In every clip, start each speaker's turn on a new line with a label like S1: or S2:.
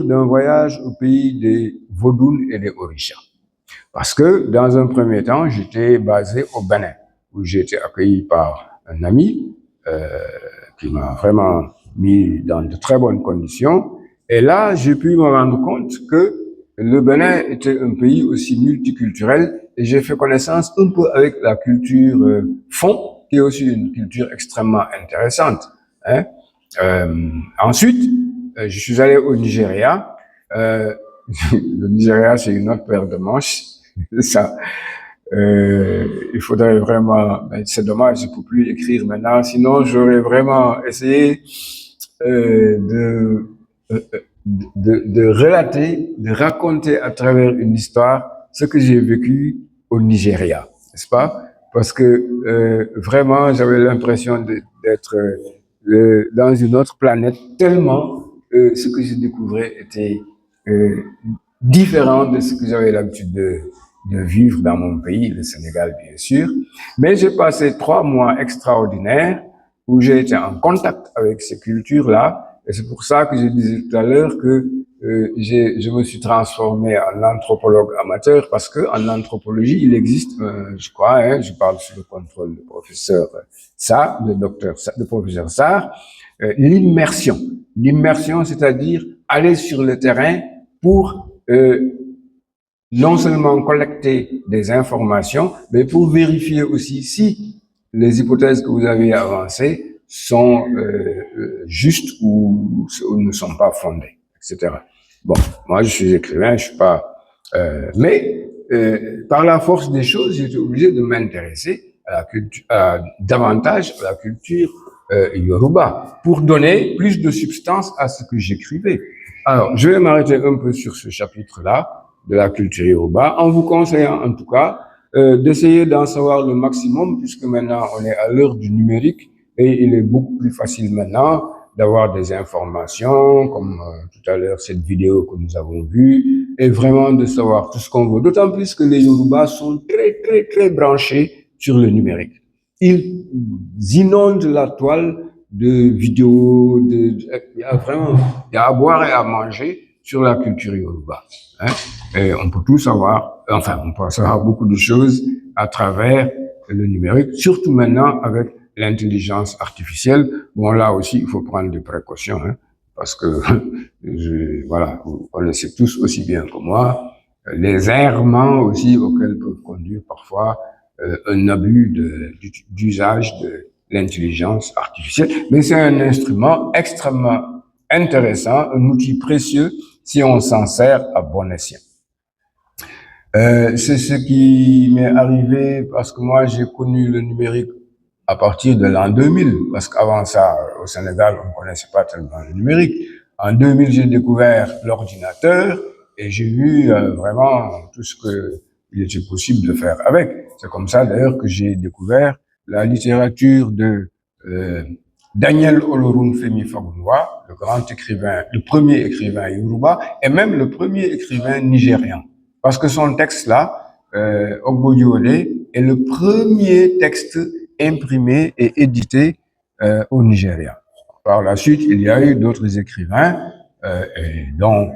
S1: revenir d'un voyage au pays des Vodounes et des Orishas. Parce que, dans un premier temps, j'étais basé au Bénin, où j'ai été accueilli par un ami qui m'a vraiment mis dans de très bonnes conditions. Et là, j'ai pu me rendre compte que le Bénin était un pays aussi multiculturel et j'ai fait connaissance un peu avec la culture fon, qui est aussi une culture extrêmement intéressante. Hein. Ensuite, je suis allé au Nigeria. Le Nigeria, c'est une autre paire de manches. Ça, il faudrait vraiment, c'est dommage, je ne peux plus écrire maintenant, sinon j'aurais vraiment essayé euh, de relater, de raconter à travers une histoire ce que j'ai vécu au Nigeria, n'est-ce pas? Parce que vraiment, j'avais l'impression d'être dans une autre planète, tellement ce que je découvrais était euh, différent de ce que j'avais l'habitude de vivre dans mon pays, le Sénégal, bien sûr. Mais j'ai passé 3 mois extraordinaires où j'ai été en contact avec ces cultures-là. Et c'est pour ça que je disais tout à l'heure que je me suis transformé en anthropologue amateur parce que en anthropologie, il existe, je crois, hein, je parle sous le contrôle du professeur Sarr, le professeur Sarr, l'immersion. L'immersion, c'est-à-dire aller sur le terrain pour non seulement collecter des informations, mais pour vérifier aussi si les hypothèses que vous avez avancées sont justes ou ne sont pas fondées, etc. Bon, moi je suis écrivain, je suis pas... mais par la force des choses, j'étais obligé de m'intéresser à la culture, davantage à la culture Yoruba, pour donner plus de substance à ce que j'écrivais. Alors, je vais m'arrêter un peu sur ce chapitre-là de la culture Yoruba, en vous conseillant en tout cas d'essayer d'en savoir le maximum, puisque maintenant on est à l'heure du numérique et il est beaucoup plus facile maintenant d'avoir des informations, comme tout à l'heure cette vidéo que nous avons vue, et vraiment de savoir tout ce qu'on veut. D'autant plus que les Yorubas sont très, très, très branchés sur le numérique. Ils inondent la toile de vidéos, il y a vraiment, il y a à boire et à manger sur la culture Yoruba. Hein. Et on peut tout savoir, enfin, on peut savoir beaucoup de choses à travers le numérique, surtout maintenant avec l'intelligence artificielle. Bon, là aussi, il faut prendre des précautions, hein, parce que, voilà, on le sait tous aussi bien que moi, les errements aussi auxquels peuvent conduire parfois un abus d'usage de l'intelligence artificielle. Mais c'est un instrument extrêmement intéressant, un outil précieux si on s'en sert à bon escient. C'est ce qui m'est arrivé parce que moi j'ai connu le numérique à partir de l'an 2000, parce qu'avant ça, au Sénégal, on ne connaissait pas tellement le numérique. En 2000, j'ai découvert l'ordinateur et j'ai vu vraiment tout ce qu'il était possible de faire avec. C'est comme ça d'ailleurs que j'ai découvert la littérature de Daniel Olorunfemi Fagunwa, le grand écrivain, le premier écrivain yoruba, et même le premier écrivain nigérian. Parce que son texte-là, Ogboyole, est le premier texte imprimé et édité au Nigeria. Par la suite, il y a eu d'autres écrivains, dont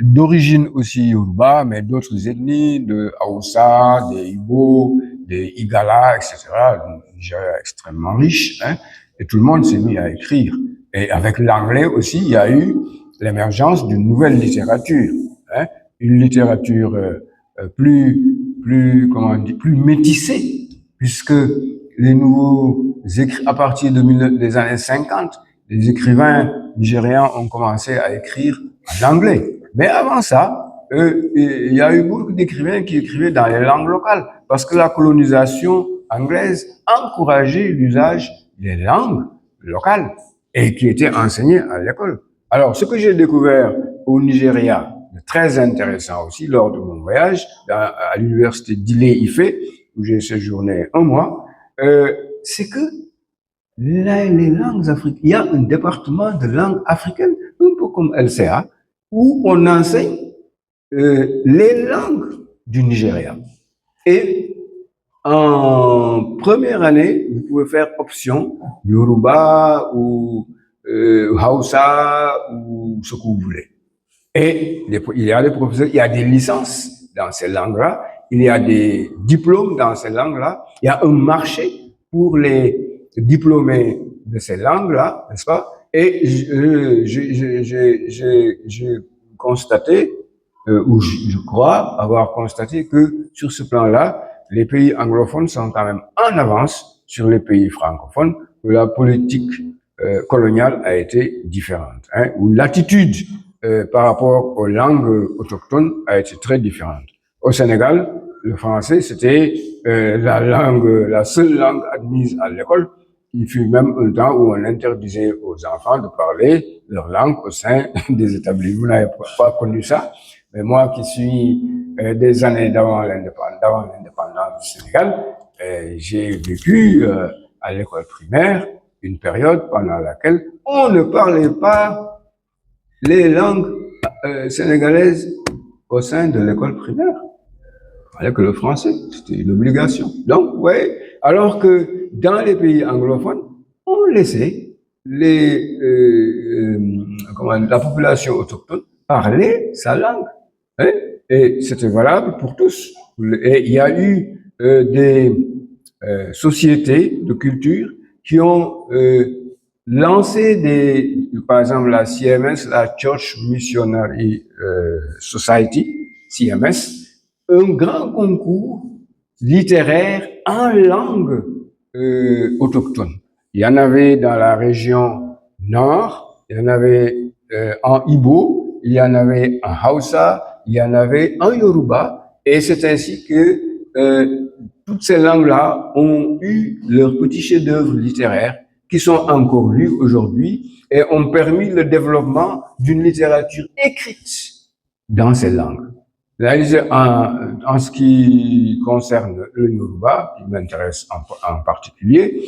S1: d'origine aussi Yoruba, mais d'autres ethnies, de Hausa, des Igbo, des Igala, etc. Le Nigeria est extrêmement riche, hein, et tout le monde s'est mis à écrire. Et avec l'anglais aussi, il y a eu l'émergence d'une nouvelle littérature, hein, une littérature plus métissée, puisque les nouveaux à partir des années 50, les écrivains nigérians ont commencé à écrire en anglais. Mais avant ça, il y a eu beaucoup d'écrivains qui écrivaient dans les langues locales, parce que la colonisation anglaise encourageait l'usage des langues locales et qui étaient enseignées à l'école. Alors, ce que j'ai découvert au Nigeria, très intéressant aussi, lors de mon voyage à l'université d'Ile-Ife, où j'ai séjourné 1 mois, c'est que les langues africaines, il y a un département de langue africaine, un peu comme LCA, où on enseigne les langues du Nigeria. Et en première année, vous pouvez faire option Yoruba ou Hausa ou ce que vous voulez. Et il y a des professeurs, il y a des licences dans ces langues-là, il y a des diplômes dans ces langues-là, il y a un marché pour les diplômés de ces langues-là, n'est-ce pas? Et j'ai constaté, ou je crois avoir constaté que sur ce plan-là, les pays anglophones sont quand même en avance sur les pays francophones, où la politique coloniale a été différente, hein, où l'attitude par rapport aux langues autochtones a été très différente. Au Sénégal, le français, c'était la seule langue admise à l'école. Il fut même un temps où on interdisait aux enfants de parler leur langue au sein des établissements. Vous n'avez pas connu ça, mais moi qui suis des années d'avant l'indépendance du Sénégal, j'ai vécu à l'école primaire une période pendant laquelle on ne parlait pas les langues sénégalaises au sein de l'école primaire. Il fallait que le français, c'était une obligation. Donc, oui, alors que dans les pays anglophones, on laissait la population autochtone parler sa langue. Hein? Et c'était valable pour tous. Et il y a eu des sociétés de culture qui ont lancé par exemple la CMS, la Church Missionary Society, CMS, un grand concours littéraire en langue autochtone. Il y en avait dans la région nord, il y en avait en Igbo, il y en avait en Hausa, il y en avait en Yoruba, et c'est ainsi que toutes ces langues-là ont eu leurs petits chefs-d'œuvre littéraires qui sont encore lus aujourd'hui et ont permis le développement d'une littérature écrite dans ces langues. En ce qui concerne le Yoruba, qui m'intéresse en particulier,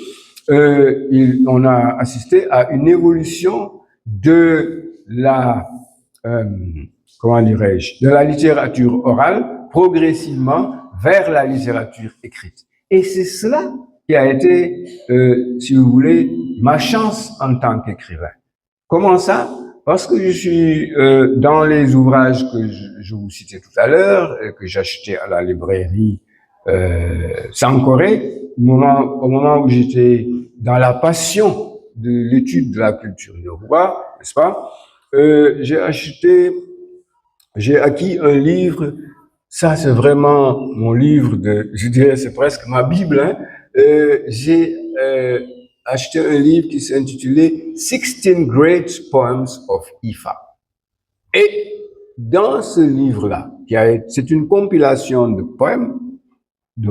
S1: on a assisté à une évolution de de la littérature orale progressivement vers la littérature écrite. Et c'est cela qui a été, si vous voulez, ma chance en tant qu'écrivain. Comment ça? Parce que je suis dans les ouvrages que je vous citais tout à l'heure, que j'achetais à la librairie Sankoré, au moment où j'étais dans la passion de l'étude de la culture yoruba, n'est-ce pas? J'ai acquis un livre. Ça, c'est vraiment mon livre je dirais, c'est presque ma Bible. Hein. J'ai acheté un livre qui s'intitulait 16 Great Poems of Ifa. Et dans ce livre-là, c'est une compilation de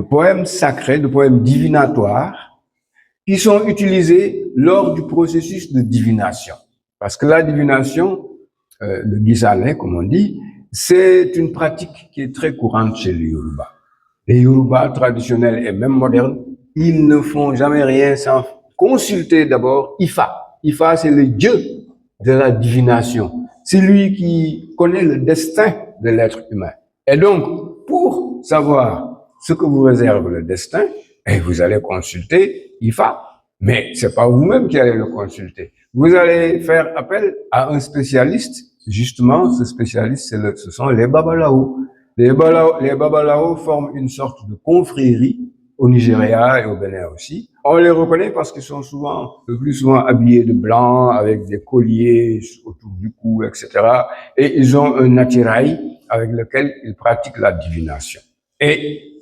S1: poèmes sacrés, de poèmes divinatoires, qui sont utilisés lors du processus de divination. Parce que la divination, le guisalin, comme on dit, c'est une pratique qui est très courante chez les Yoruba. Les Yoruba traditionnels et même modernes, ils ne font jamais rien sans consulter d'abord Ifa. Ifa, c'est le dieu de la divination. C'est lui qui connaît le destin de l'être humain. Et donc, pour savoir ce que vous réserve le destin, vous allez consulter Ifa. Mais c'est pas vous-même qui allez le consulter. Vous allez faire appel à un spécialiste. Justement, ce spécialiste, ce sont les Babalaos. Les Babalaos forment une sorte de confrérie au Nigeria et au Bénin aussi. On les reconnaît parce qu'ils sont le plus souvent habillés de blanc, avec des colliers autour du cou, etc. Et ils ont un attirail avec lequel ils pratiquent la divination. Et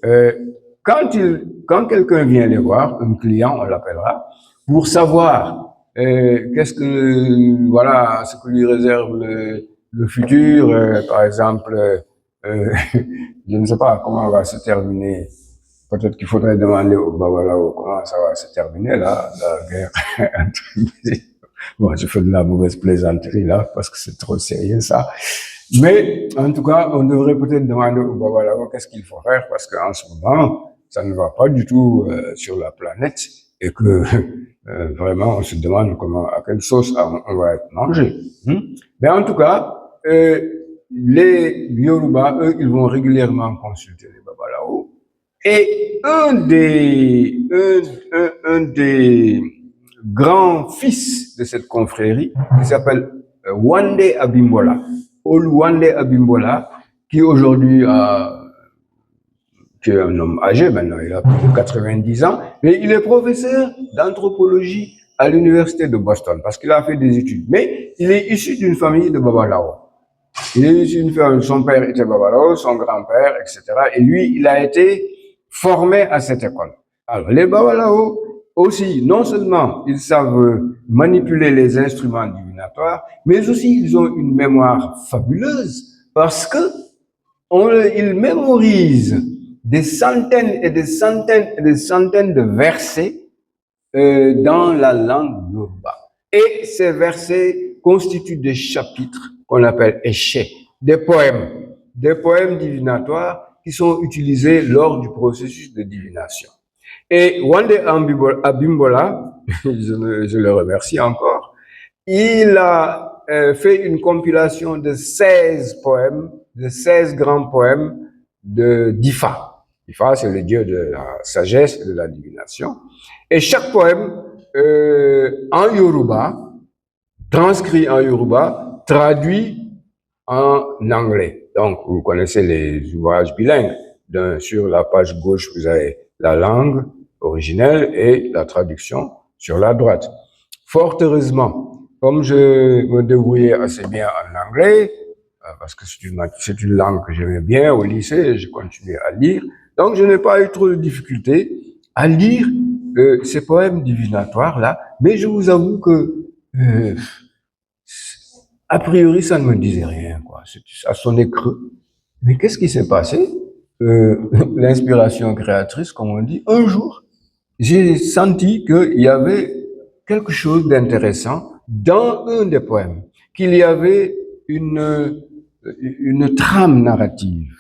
S1: quand quelqu'un vient les voir, un client, on l'appellera, pour savoir ce que lui réserve le futur, par exemple, je ne sais pas comment va se terminer. Peut-être qu'il faudrait demander au Babalao comment ça va se terminer, là, la guerre entre. Bon, je fais de la mauvaise plaisanterie, là, parce que c'est trop sérieux, ça. Mais, en tout cas, on devrait peut-être demander au Babalao qu'est-ce qu'il faut faire, parce qu'en ce moment, ça ne va pas du tout sur la planète, et que vraiment, on se demande à quelle sauce on va être mangé. Mais en tout cas, les Yoruba, eux, ils vont régulièrement consulter les Babalao. Et un des grand-fils de cette confrérie, qui s'appelle Wande Abimbola. Wande Abimbola, qui aujourd'hui qui est un homme âgé maintenant, il a plus de 90 ans, mais il est professeur d'anthropologie à l'université de Boston, parce qu'il a fait des études. Mais il est issu d'une famille de Babalao. Il est issu d'une famille, son père était Babalao, son grand-père, etc. Et lui, il a été formé à cette école. Alors, les Babalao aussi, non seulement ils savent manipuler les instruments divinatoires, mais aussi ils ont une mémoire fabuleuse, parce que ils mémorisent des centaines et des centaines et des centaines de versets dans la langue Yoruba. Et ces versets constituent des chapitres qu'on appelle échets, des poèmes divinatoires qui sont utilisés lors du processus de divination. Et Wande Abimbola, je le remercie encore, il a fait une compilation de 16 poèmes, de 16 grands poèmes d'Ifa. Ifa, c'est le dieu de la sagesse et de la divination. Et chaque poème, en Yoruba, transcrit en Yoruba, traduit en anglais. Donc, vous connaissez les ouvrages bilingues. Sur la page gauche, vous avez la langue originelle et la traduction sur la droite. Fort heureusement, comme je me débrouillais assez bien en anglais, parce que c'est une langue que j'aimais bien au lycée, je continuais à lire, donc je n'ai pas eu trop de difficultés à lire ces poèmes divinatoires-là, mais je vous avoue que a priori, ça ne me disait rien, quoi. Ça sonnait creux. Mais qu'est-ce qui s'est passé? L'inspiration créatrice, comme on dit, un jour, j'ai senti qu'il y avait quelque chose d'intéressant dans un des poèmes, qu'il y avait une trame narrative.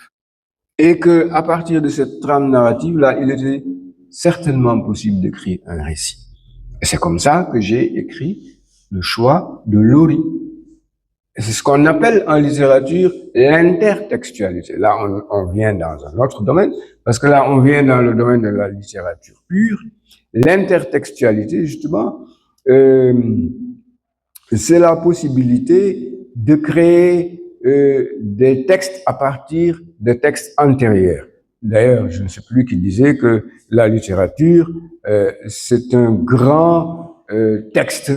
S1: Et que, à partir de cette trame narrative-là, il était certainement possible d'écrire un récit. Et c'est comme ça que j'ai écrit Le choix de Lori. C'est ce qu'on appelle en littérature l'intertextualité. Là, on vient dans un autre domaine, parce que là, on vient dans le domaine de la littérature pure. L'intertextualité, justement, c'est la possibilité de créer des textes à partir de textes antérieurs. D'ailleurs, je ne sais plus qui disait que la littérature, c'est un grand texte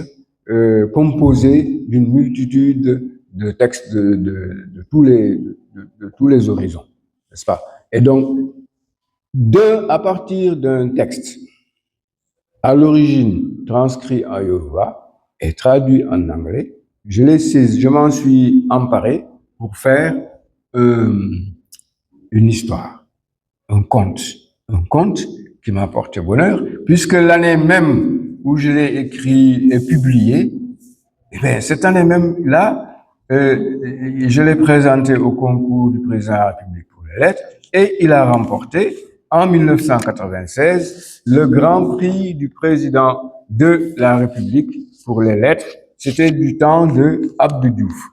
S1: composé d'une multitude de textes de tous les horizons, n'est-ce pas? Et donc, à partir d'un texte à l'origine transcrit en Yoruba et traduit en anglais, je m'en suis emparé pour faire une histoire, un conte qui m'a porté bonheur, puisque l'année même où je l'ai écrit et publié, eh bien, cette année même-là, je l'ai présenté au concours du président de la République pour les lettres et il a remporté en 1996 le grand prix du président de la République pour les lettres. C'était du temps de Abdou Diouf.